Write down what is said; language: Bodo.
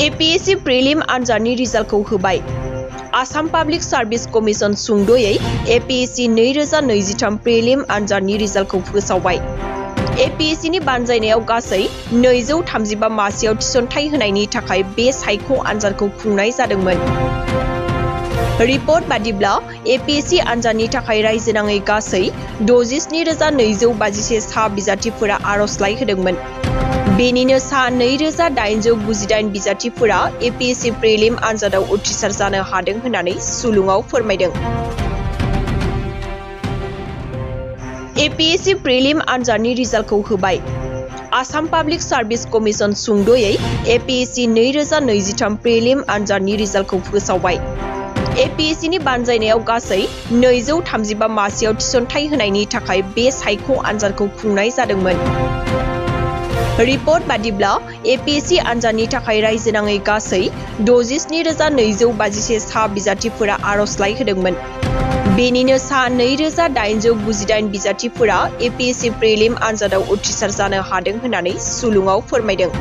APSc प्रिलिम आनजादनि रिजाल्टखौ होबाय। आसाम पाब्लिक सार्भिस कमिसन सुंद'यै APSc 2023 प्रिलिम आनजादनि रिजाल्टखौ फोसावबाय। APSc नि बानजायनायाव गासै 235 मासियाव थिसनथाइ होनायनि थाखाय बे सायख' आनजादखौ खुंनाय जादोंमोन। रिपर्ट बादिब्ला APSc आनजादनि थाखाय रायजोनाङै गासै 67,251 सा बिजाथिफोरा आर'जलाइ होदोंमोन। बेनिनो सा 2,898 बिजाथिफोरा APSc प्रिलिम आनजादाव उथ्रिसार जानो हादों होननानै सुलुङाव फोरमायदों। APSc प्रिलिम आनजादनि रिजाल्टखौ होबाय। आसाम पाब्लिक सार्भिस कमिसन सुंद'यै APSc 2023 प्रिलिम आनजादनि रिजाल्टखौ फोसावबाय। APSc नि बानजायनायाव गासै 235 मासियाव थिसनथाइ होनायनि थाखाय बे सायख' आनजादखौ खुंनाय जादोंमोन। रिपर्ट बादिब्ला APSc आनजादनि थाखाय रायजोनाङै गासै 67,251 सा बिजाथिफोरा आर'जलाइ होदोंमोन। बेनिनो सा 2,898 बिजाथिफोरा APSc प्रिलिम आनजादाव उथ्रिसार जानो हादों होननानै सुलुङाव फोरमायदों।